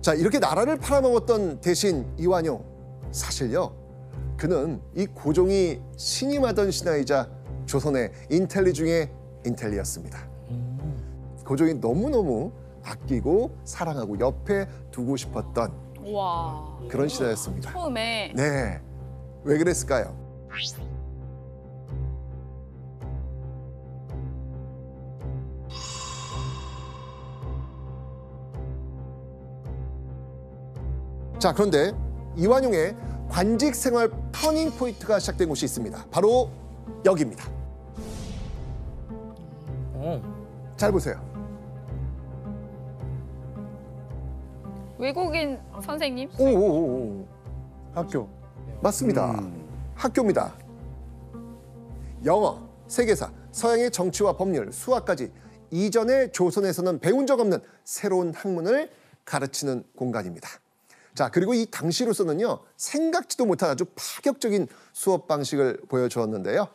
자, 이렇게 나라를 팔아먹었던 대신 이완용, 사실요, 그는 이 고종이 신임하던 신하이자 조선의 인텔리 중에 인텔리였습니다. 고종이 너무너무 아끼고 사랑하고 옆에 두고 싶었던 와. 그런 신하였습니다. 처음에. 네, 왜 그랬을까요? 자, 그런데 이완용의 관직 생활 터닝 포인트가 시작된 곳이 있습니다. 바로 여기입니다. 잘 보세요. 외국인 선생님? 오. 학교. 맞습니다. 학교입니다. 영어, 세계사, 서양의 정치와 법률, 수학까지 이전에 조선에서는 배운 적 없는 새로운 학문을 가르치는 공간입니다. 자, 그리고 이 당시로서는요, 생각지도 못한 아주 파격적인 수업 방식을 보여주었는데요.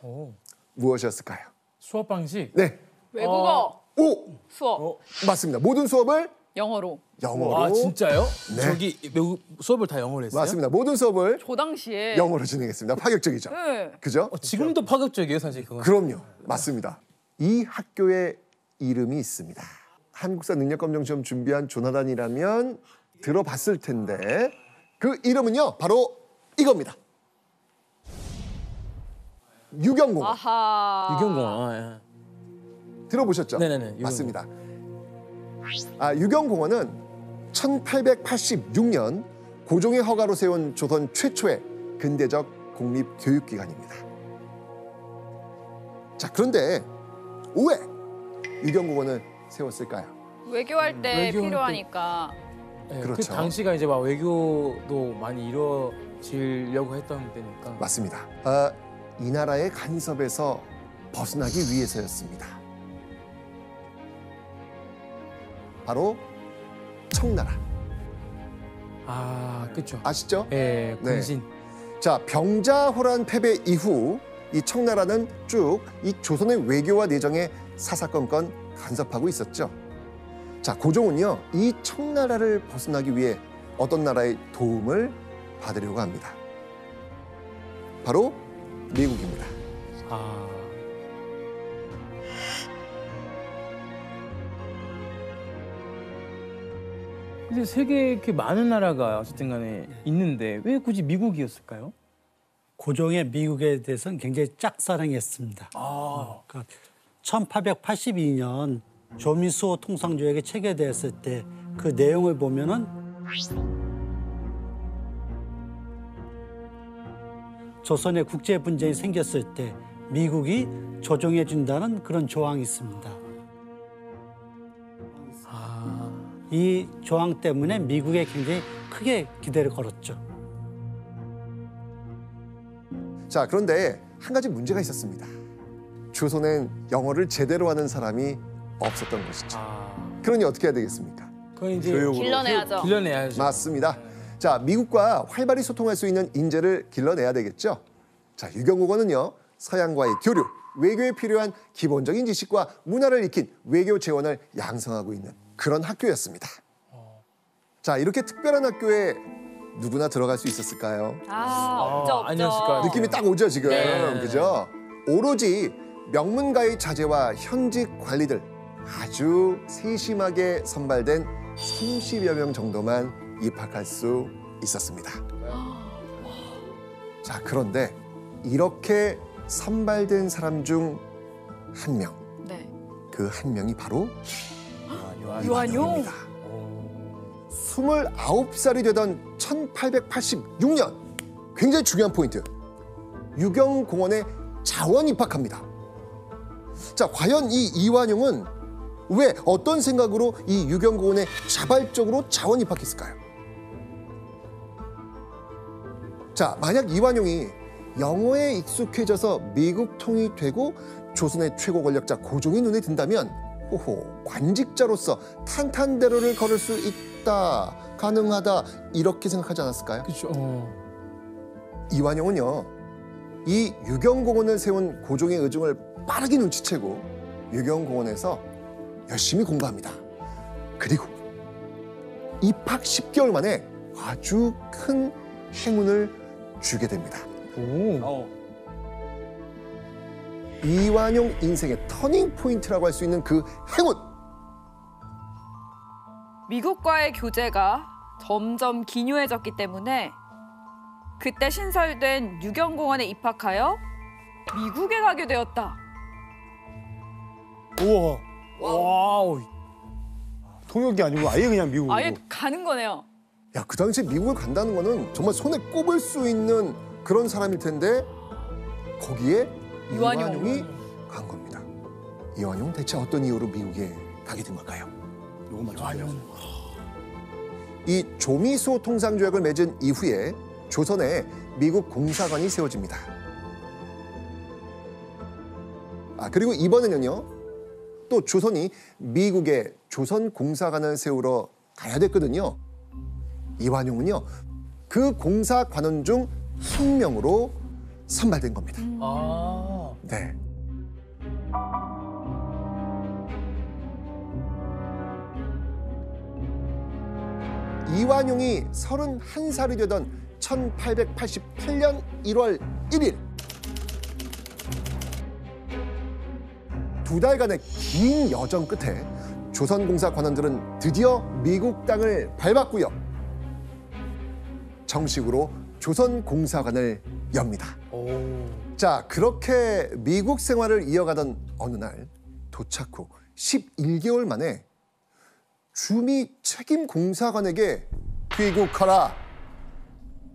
무엇이었을까요? 수업 방식? 네. 외국어 오! 수업. 맞습니다. 모든 수업을 영어로. 영어로. 아, 진짜요? 네. 저기 외국 수업을 다 영어로 했어요? 맞습니다. 모든 수업을 저 당시에. 영어로 진행했습니다. 파격적이죠. 네. 그죠? 지금도 파격적이에요, 사실 그건. 그럼요. 맞습니다. 이 학교의 이름이 있습니다. 한국사 능력검정 시험 준비한 조나단이라면 들어봤을 텐데 그 이름은요, 바로 이겁니다. 유경공원. 아하. 유경공원. 예. 들어보셨죠? 네네네, 유경공원. 맞습니다. 유경공원은 1886년 고종의 허가로 세운 조선 최초의 근대적 공립교육기관입니다. 자, 그런데 왜 유경공원을 세웠을까요? 외교할 때 외교할 때. 필요하니까. 예, 그렇죠. 그 당시가 이제 막 외교도 많이 이루어지려고 했던 때니까. 맞습니다. 이 나라의 간섭에서 벗어나기 위해서였습니다. 바로 청나라. 아, 그렇죠. 아시죠? 예, 네. 군신. 자, 병자호란 패배 이후 이 청나라는 쭉 이 조선의 외교와 내정에 사사건건 간섭하고 있었죠. 자, 고종은요, 이 청나라를 벗어나기 위해 어떤 나라의 도움을 받으려고 합니다. 바로 미국입니다. 아. 근데 세계에 이렇게 많은 나라가 어쨌든 간에 있는데 왜 굳이 미국이었을까요? 고종의 미국에 대해서는 굉장히 짝사랑했습니다. 그러니까 1882년 조미수호 통상조약이 체결되었을 때 그 내용을 보면은 조선의 국제 분쟁이 생겼을 때 미국이 조정해 준다는 그런 조항이 있습니다. 이 조항 때문에 미국에 굉장히 크게 기대를 걸었죠. 자, 그런데 한 가지 문제가 있었습니다. 조선엔 영어를 제대로 하는 사람이 없었던 것이죠. 그러니 어떻게 해야 되겠습니까? 그건 이제 길러내야죠. 길러내야죠. 맞습니다. 자, 미국과 활발히 소통할 수 있는 인재를 길러내야 되겠죠. 자, 유경공원은요, 서양과의 교류, 외교에 필요한 기본적인 지식과 문화를 익힌 외교 재원을 양성하고 있는 그런 학교였습니다. 자, 이렇게 특별한 학교에 누구나 들어갈 수 있었을까요? 없죠. 아니었을 것 같아요. 느낌이 딱 오죠, 지금. 네. 그죠? 오로지 명문가의 자제와 현직 관리들, 아주 세심하게 선발된 30여 명 정도만 입학할 수 있었습니다. 자, 그런데 이렇게 선발된 사람 중 한 명, 네. 그 한 명이 바로 유한용. 이완용입니다. 29살이 되던 1886년, 굉장히 중요한 포인트. 유경공원에 자원 입학합니다. 자, 과연 이 이완용은 왜 어떤 생각으로 이 유경공원에 자발적으로 자원 입학했을까요? 자, 만약 이완용이 영어에 익숙해져서 미국 통이 되고 조선의 최고 권력자 고종이 눈에 든다면 호호, 관직자로서 탄탄대로를 걸을 수 있다, 가능하다, 이렇게 생각하지 않았을까요? 그렇죠. 이완용은요, 이 유경공원을 세운 고종의 의중을 빠르게 눈치채고 유경공원에서 열심히 공부합니다. 그리고 입학 10개월 만에 아주 큰 행운을 주게 됩니다. 오. 이완용 인생의 터닝 포인트라고 할 수 있는 그 행운. 미국과의 교제가 점점 기묘해졌기 때문에 그때 신설된 유경공원에 입학하여 미국에 가게 되었다. 우와. 와우. 통역이 아니고 아예 그냥 미국으로. 아예 가는 거네요. 야, 그 당시에 미국을 간다는 거는 정말 손에 꼽을 수 있는 그런 사람일 텐데 거기에 이완용. 이완용이 간 겁니다. 이완용 대체 어떤 이유로 미국에 가게 된 걸까요? 요거 맞춰요. 이 조미소 통상조약을 맺은 이후에 조선에 미국 공사관이 세워집니다. 그리고 이번에는요, 또 조선이 미국에 조선 공사관을 세우러 가야 됐거든요. 이완용은요, 그 공사관원 중 한 명으로 선발된 겁니다. 아. 네. 이완용이 31살이 되던 1888년 1월 1일 두 달간의 긴 여정 끝에 조선공사 관원들은 드디어 미국 땅을 밟았고요. 정식으로 조선공사관을 엽니다. 오. 자, 그렇게 미국 생활을 이어가던 어느 날 도착 후 11개월 만에 주미 책임 공사관에게 귀국하라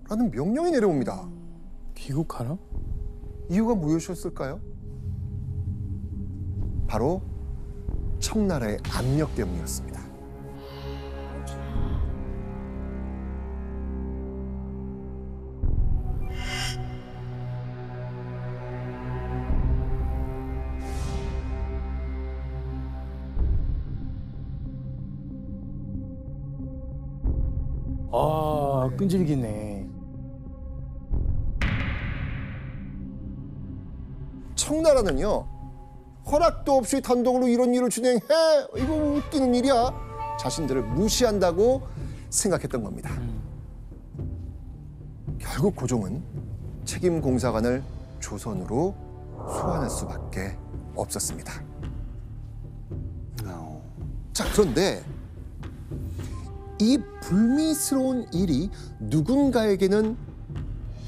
라는 명령이 내려옵니다. 귀국하나? 이유가 무엇이었을까요? 바로 청나라의 압력 때문이었습니다. 아, 끈질기네. 청나라는요, 허락도 없이 단독으로 이런 일을 진행해, 이거 웃기는 일이야, 자신들을 무시한다고 생각했던 겁니다. 결국 고종은 책임 공사관을 조선으로 소환할 수밖에 없었습니다. 자, 그런데 이 불미스러운 일이 누군가에게는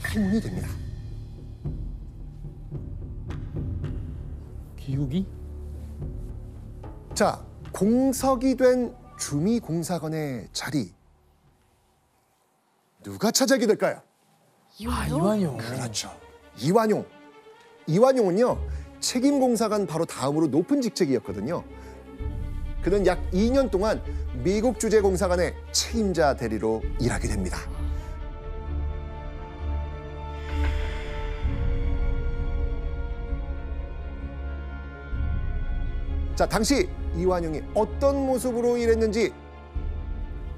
행운이 됩니다. 귀국이? 자, 공석이 된 주미공사관의 자리 누가 차지하게 될까요? 아, 이완용. 그렇죠. 이완용. 이완용은요, 책임공사관 바로 다음으로 높은 직책이었거든요. 그는 약 2년 동안 미국 주재공사관의 책임자 대리로 일하게 됩니다. 자, 당시 이완용이 어떤 모습으로 일했는지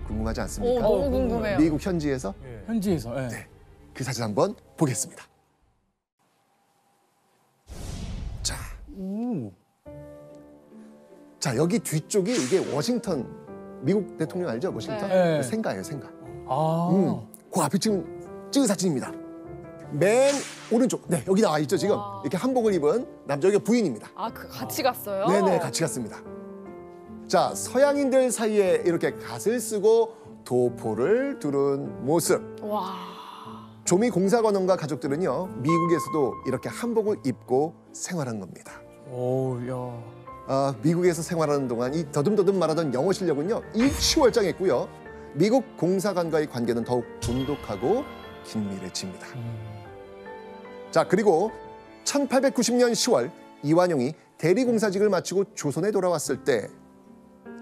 궁금하지 않습니까? 너무 궁금해요. 미국 현지에서 현지에서. 예. 네. 그 사진 한번 보겠습니다. 자, 자, 여기 뒤쪽이 이게 워싱턴, 미국 대통령 알죠? 워싱턴? 네. 생가예요, 생가. 아. 그 앞에 지금 찍은 사진입니다. 맨 오른쪽, 네, 여기 나와 있죠, 지금. 와. 이렇게 한복을 입은 남자, 여기 부인입니다. 그 같이 갔어요? 네네, 같이 갔습니다. 자, 서양인들 사이에 이렇게 갓을 쓰고 도포를 두른 모습. 와. 조미 공사관원과 가족들은요, 미국에서도 이렇게 한복을 입고 생활한 겁니다. 오, 야. 미국에서 생활하는 동안 이 더듬더듬 말하던 영어 실력은요, 일취월장했고요. 미국 공사관과의 관계는 더욱 돈독하고 긴밀해집니다. 자, 그리고 1890년 10월 이완용이 대리공사직을 마치고 조선에 돌아왔을 때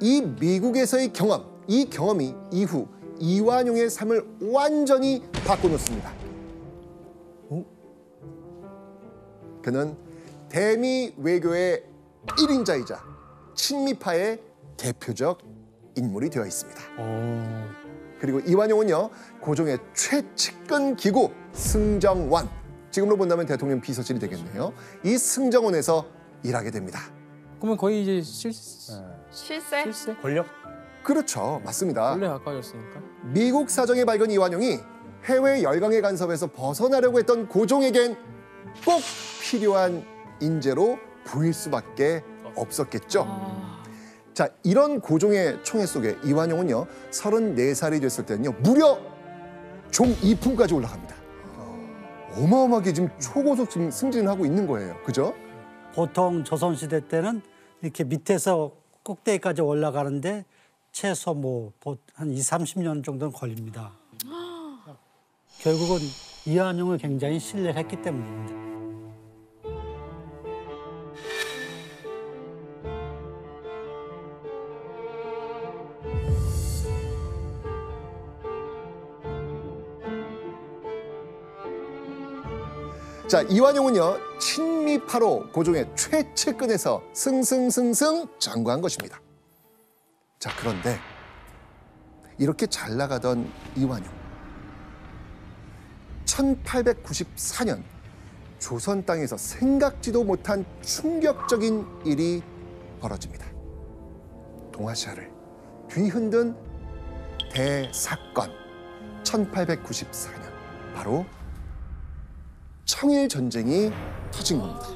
이 미국에서의 경험, 이 경험이 이후 이완용의 삶을 완전히 바꿔놓습니다. 그는 대미 외교의 1인자이자 친미파의 대표적 인물이 되어 있습니다. 오. 그리고 이완용은요, 고종의 최측근 기구 승정원, 지금으로 본다면 대통령 비서실이 되겠네요. 이 승정원에서 일하게 됩니다. 그러면 거의 이제 실세? 실세? 권력? 그렇죠. 맞습니다. 원래 가까워졌으니까. 미국 사정의 밝은 이완용이 해외 열강의 간섭에서 벗어나려고 했던 고종에겐 꼭 필요한 인재로 보일 수밖에 없었겠죠. 자, 이런 고종의 총애 속에 이완용은요 34살이 됐을 때는요 무려 종 2품까지 올라갑니다. 어마어마하게 지금 초고속 지금 승진을 하고 있는 거예요. 그죠? 보통 조선시대 때는 이렇게 밑에서 꼭대기까지 올라가는데 최소 뭐 한 30년 정도는 걸립니다. 결국은 이완용을 굉장히 신뢰했기 때문입니다. 자, 이완용은요 친미파로 고종의 최측근에서 승승승승 장구한 것입니다. 자, 그런데 이렇게 잘 나가던 이완용 1894년 조선 땅에서 생각지도 못한 충격적인 일이 벌어집니다. 동아시아를 뒤흔든 대사건 1894년 바로 청일 전쟁이 터진 겁니다.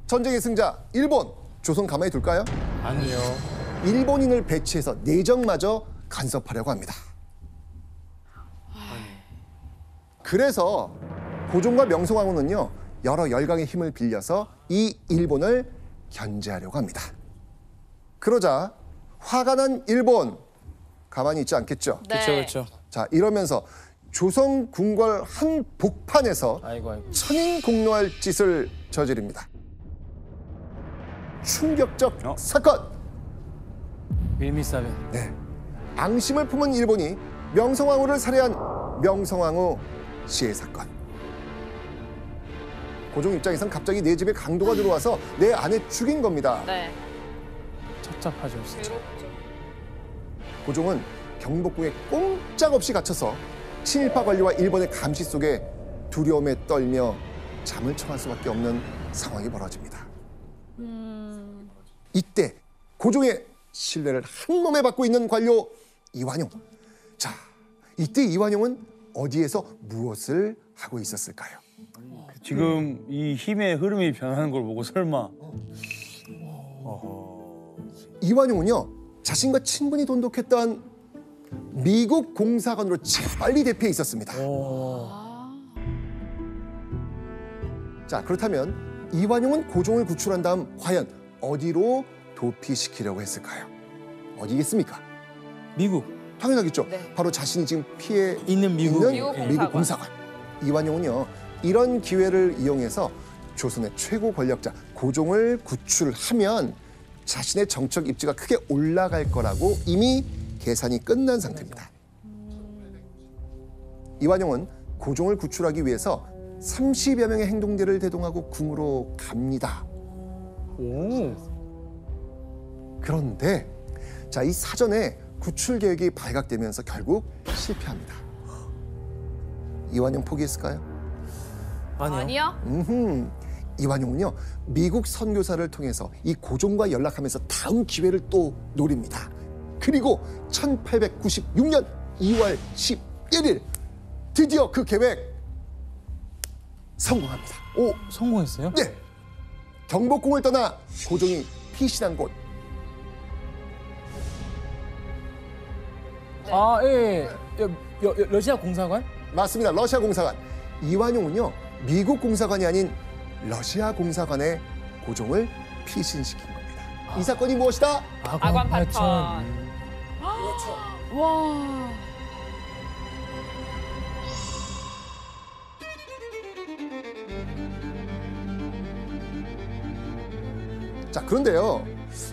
전쟁의 승자 일본, 조선 가만히 둘까요? 아니요. 일본인을 배치해서 내정마저 간섭하려고 합니다. 그래서 고종과 명성황후는요 여러 열강의 힘을 빌려서 이 일본을 견제하려고 합니다. 그러자 화가 난 일본 가만히 있지 않겠죠. 네. 그렇죠. 자, 이러면서 조선 궁궐 한 복판에서 아이고. 천인 공노할 짓을 저지릅니다. 충격적 사건. 밀미사변. 네. 앙심을 품은 일본이 명성황후를 살해한 명성황후 시해 사건. 고종 입장에선 갑자기 내 집에 강도가 들어와서 내 아내 죽인 겁니다. 네. 착잡하죠, 진짜. 고종은 경복궁에 꼼짝없이 갇혀서 친일파 관리와 일본의 감시 속에 두려움에 떨며 잠을 청할 수밖에 없는 상황이 벌어집니다. 이때 고종의 신뢰를 한 몸에 받고 있는 관료 이완용. 자, 이때 이완용은 어디에서 무엇을 하고 있었을까요? 지금 이 힘의 흐름이 변하는 걸 보고 설마. 이완용은요 자신과 친분이 돈독했던 미국 공사관으로 재빨리 대피해 있었습니다. 자, 그렇다면 이완용은 고종을 구출한 다음 과연 어디로 도피시키려고 했을까요? 어디겠습니까? 미국. 당연하겠죠. 네. 바로 자신이 지금 피해 있는 미국. 미국 공사관. 이완용은요 이런 기회를 이용해서 조선의 최고 권력자 고종을 구출하면 자신의 정적 입지가 크게 올라갈 거라고 이미 계산이 끝난 상태입니다. 이완용은 고종을 구출하기 위해서 30여 명의 행동대를 대동하고 궁으로 갑니다. 오. 그런데 자, 이 사전에 구출 계획이 발각되면서 결국 실패합니다. 이완용 포기했을까요? 아니요. 아니요? 이완용은요 미국 선교사를 통해서 이 고종과 연락하면서 다음 기회를 또 노립니다. 그리고 1896년 2월 11일 드디어 그 계획 성공합니다. 오, 성공했어요? 네, 경복궁을 떠나 고종이 피신한 곳. 아, 예. 러시아 공사관? 맞습니다. 러시아 공사관. 이완용은요 미국 공사관이 아닌 러시아 공사관에 고종을 피신시킨 겁니다. 이 사건이 무엇이다? 아관 파천. 와. 자, 그런데요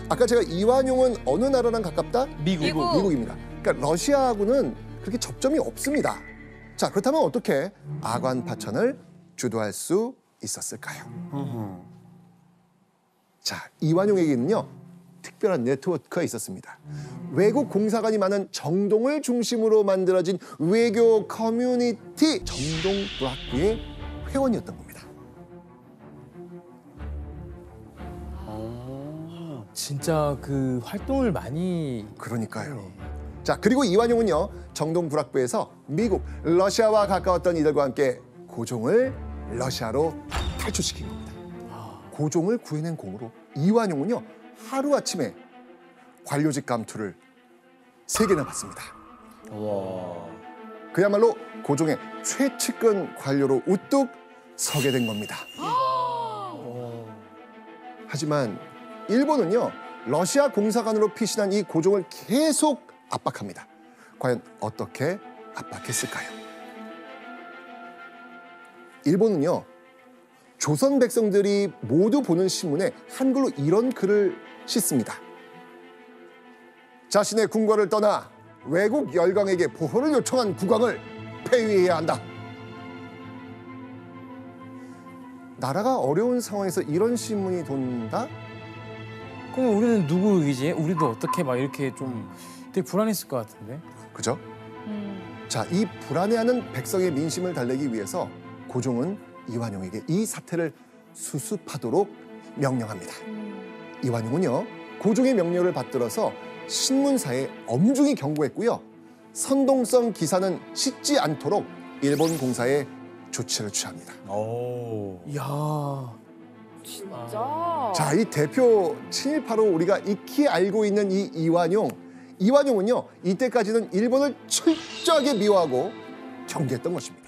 아까 제가 이완용은 어느 나라랑 가깝다? 미국. 미국입니다. 그러니까 러시아하고는 그렇게 접점이 없습니다. 자, 그렇다면 어떻게 아관 파천을 주도할 수 있었을까요? 자, 이완용에게는요 특별한 네트워크가 있었습니다. 외국 공사관이 많은 정동을 중심으로 만들어진 외교 커뮤니티 정동 브락부의 회원이었던 겁니다. 진짜 그 활동을 많이 그러니까요. 자, 그리고 이완용은요, 정동 불학부에서 미국, 러시아와 가까웠던 이들과 함께 고종을 러시아로 탈출시킨 겁니다. 고종을 구해낸 공으로 이완용은요, 하루아침에 관료직 감투를 3개나 받습니다. 그야말로 고종의 최측근 관료로 우뚝 서게 된 겁니다. 하지만 일본은요, 러시아 공사관으로 피신한 이 고종을 계속 압박합니다. 과연 어떻게 압박했을까요? 일본은요, 조선 백성들이 모두 보는 신문에 한글로 이런 글을 싣습니다. 자신의 궁궐을 떠나 외국 열강에게 보호를 요청한 국왕을 폐위해야 한다. 나라가 어려운 상황에서 이런 신문이 돈다? 그럼 우리는 누구 의지? 우리도 어떻게 막 이렇게 좀 되게 불안했을 것 같은데. 그죠? 자, 이 불안해하는 백성의 민심을 달래기 위해서 고종은 이완용에게 이 사태를 수습하도록 명령합니다. 이완용은요, 고종의 명령을 받들어서 신문사에 엄중히 경고했고요. 선동성 기사는 싣지 않도록 일본 공사에 조치를 취합니다. 이야. 진짜. 자, 이 대표 친일파로 우리가 익히 알고 있는 이 이완용은요, 이때까지는 일본을 철저하게 미워하고 경계했던 것입니다.